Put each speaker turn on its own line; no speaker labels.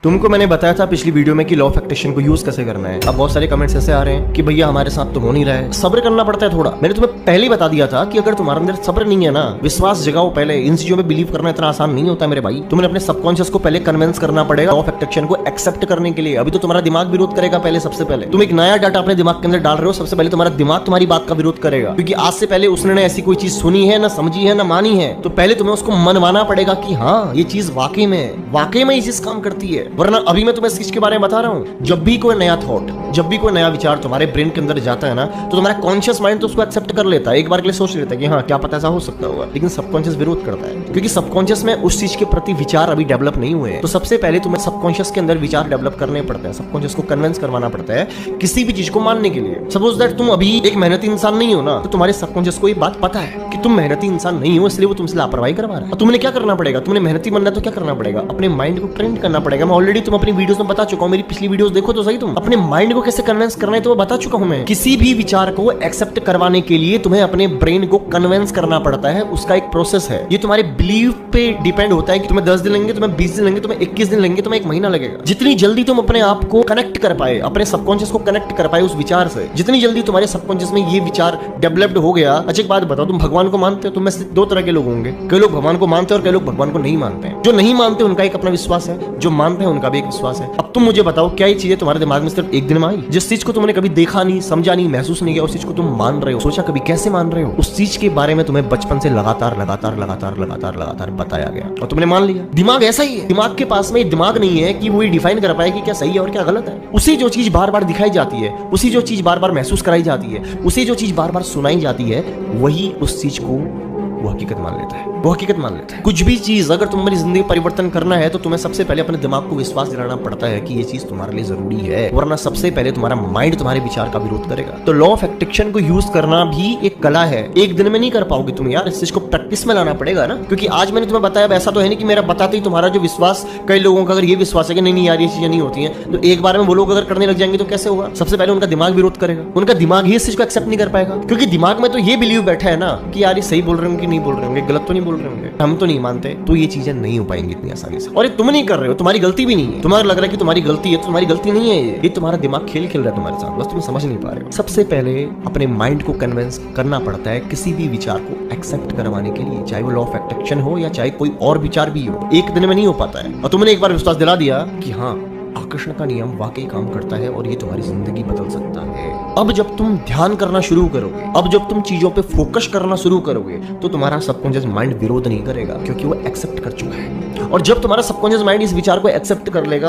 तुमको मैंने बताया था पिछली वीडियो में कि लॉ ऑफ अट्रैक्शन को यूज कैसे करना है। अब बहुत सारे कमेंट्स ऐसे आ रहे हैं कि भैया हमारे साथ तो हो नहीं रहा है, सब्र करना पड़ता है थोड़ा। मैंने तुम्हें पहले ही बता दिया था कि अगर तुम्हारे अंदर सब्र नहीं है ना, विश्वास जगाओ पहले। इन चीजों में बिलीव करना इतना आसान नहीं होता मेरे भाई। तुमने अपने सबकॉन्शियस को पहले कन्विंस करना पड़ेगा लॉ ऑफ अट्रैक्शन को एक्सेप्ट करने के लिए। अभी तो तुम्हारा दिमाग विरोध करेगा पहले। सबसे पहले तुम एक नया डाटा अपने दिमाग के अंदर डाल रहे हो, सबसे पहले तुम्हारा दिमाग तुम्हारी बात का विरोध करेगा, क्योंकि आज से पहले उसने ना ऐसी कोई चीज सुनी है, ना समझी है, ना मानी है। तो पहले तुम्हें उसको मनवाना पड़ेगा कि हाँ ये चीज वाकई में ये चीज काम करती है। वरना अभी मैं तुम्हें इस चीज के बारे में बता रहा हूं, जब भी कोई नया थॉट, जब भी कोई नया विचार तुम्हारे ब्रेन के अंदर जाता है ना, तो तुम्हारा कॉन्शियस माइंड तो उसको एक्सेप्ट कर लेता है, एक बार के लिए सोच लेता है कि हाँ क्या पता ऐसा हो सकता होगा। लेकिन सबकॉन्शियस विरोध करता है, क्योंकि सबकॉन्शियस में उस चीज के प्रति विचार अभी डेवलप नहीं हुए हैं। तो सबसे पहले तुम्हें सबकॉन्शियस के अंदर विचार डेवलप करने पड़ते हैं, सबकॉन्शियस को कन्विंस करवाना पड़ता है किसी भी चीज को मानने के लिए। सपोज दैट तुम अभी एक मेहनती इंसान नहीं हो ना, तो तुम्हारे सबकॉन्शियस को ये बात पता है कि तुम मेहनती इंसान नहीं हो, इसलिए वो तुमसे लापरवाही करवा रहा है। तुमने क्या करना पड़ेगा, तुमने मेहनती बनना है तो क्या करना पड़ेगा, अपने माइंड को ट्रेन करना पड़ेगा। मैं ऑलरेडी तुम अपनी वीडियोस में बता चुका हूं, मेरी पिछली वीडियोस देखो तो सही। तुम अपने माइंड को कैसे कन्विंस करना है तो वो बता चुका हूं मैं। किसी भी विचार को एक्सेप्ट करवाने के लिए तुम्हें अपने ब्रेन को कन्विंस करना पड़ता है, उसका एक प्रोसेस है। ये तुम्हारे बिलीव पे डिपेंड होता है कि तुम्हें 10 दिन लगेंगे, तुम्हें 20 दिन लगेंगे, तुम्हें 21 दिन लगेंगे, तुम्हें 1 महीना लगेगा। जितनी जल्दी तुम अपने आप को कनेक्ट कर पाए, अपने सबकॉन्शियस को कनेक्ट कर पाए उस विचार से, जितनी जल्दी तुम्हारे सबकॉन्शियस में ये विचार डेवलप्ड हो गया। अच्छा एक बात बताओ, तुम भगवान को मानते हो? तुम में से 2 तरह के लोग होंगे, कई लोग भगवान को मानते हैं और कई लोग भगवान को नहीं मानते हैं। जो नहीं मानते उनका एक अपना विश्वास है, जो मानते हैं उनका भी एक विश्वास है। अब तुम मुझे बताओ, क्या ये चीजें तुम्हारे दिमाग में सिर्फ एक दिन में आई? जिस चीज को तुमने कभी देखा नहीं, समझा नहीं, महसूस नहीं किया, उस चीज को तुम मान रहे हो, सोचा कभी कैसे मान रहे हो? उस चीज के बारे में तुम्हें बचपन से लगातार बताया गया और तुमने मान लिया। दिमाग ऐसा ही है, दिमाग के पास में दिमाग नहीं है कि वो डिफाइन कर पाए कि क्या सही है और क्या गलत है। उसी जो चीज बार बार दिखाई जाती है, उसी जो चीज बार बार महसूस कराई जाती है, उसी जो चीज बार बार सुनाई जाती है, वही उस चीज को वो हकीकत मान लेता है, वो हकीकत मान लेता है। कुछ भी चीज अगर तुम्हारी जिंदगी परिवर्तन करना है तो तुम्हें सबसे पहले अपने दिमाग को विश्वास दिलाना पड़ता है कि ये चीज तुम्हारे लिए जरूरी है, वरना सबसे पहले तुम्हारा माइंड तुम्हारे विचार का विरोध करेगा। तो लॉ ऑफ अट्रैक्शन को यूज करना भी एक कला है, एक दिन में नहीं कर पाओगे तुम यार, इस चीज को प्रैक्टिस में लाना पड़ेगा ना। क्योंकि आज मैंने तुम्हें बताया, ऐसा तो है नहीं कि मेरा बताते ही तुम्हारा जो विश्वास, कई लोगों का अगर ये विश्वास है कि नहीं यार ये चीजें नहीं होती हैं, तो एक बार में वो लोग अगर करने लग जाएंगे तो कैसे होगा? सबसे पहले उनका दिमाग विरोध करेगा, उनका दिमाग ही इस चीज को एक्सेप्ट नहीं कर पाएगा, क्योंकि दिमाग में तो ये बिलीव बैठा है ना कि यार ये सही बोल रहे होंगे कि नहीं बोल रहे होंगे, गलत तो नहीं बोल रहे होंगे, हम तो नहीं मानते, तो ये चीजें नहीं हो पाएंगी इतनी आसानी से। और ये तुम नहीं कर रहे हो, तुम्हारी गलती भी नहीं है। तुम्हारा लग रहा है कि तुम्हारी गलती है, तो तुम्हारी गलती नहीं है, ये तुम्हारा दिमाग खेल खेल रहा है तुम्हारे साथ, बस तुम समझ नहीं पा रहे हो। सबसे पहले अपने माइंड को कन्विंस करना पड़ता है किसी भी विचार को एक्सेप्ट करवाने के लिए, चाहे वो लॉ ऑफ अट्रैक्शन हो या चाहे कोई और विचार भी हो। एक दिन में नहीं हो पाता है। और तुमने एक बार विश्वास दिला दिया कि हाँ आकर्षण का नियम वाकई काम करता है और ये तुम्हारी जिंदगी बदल सकता है। अब जब तुम ध्यान करना शुरू करोगे, अब जब तुम चीजों पे फोकस करना शुरू करोगे, तो तुम्हारा सबकॉन्शियस माइंड विरोध नहीं करेगा, क्योंकि वो एक्सेप्ट कर चुका है। और जब तुम्हारा सबकॉन्शियस माइंड इस विचार को एक्सेप्ट कर लेगा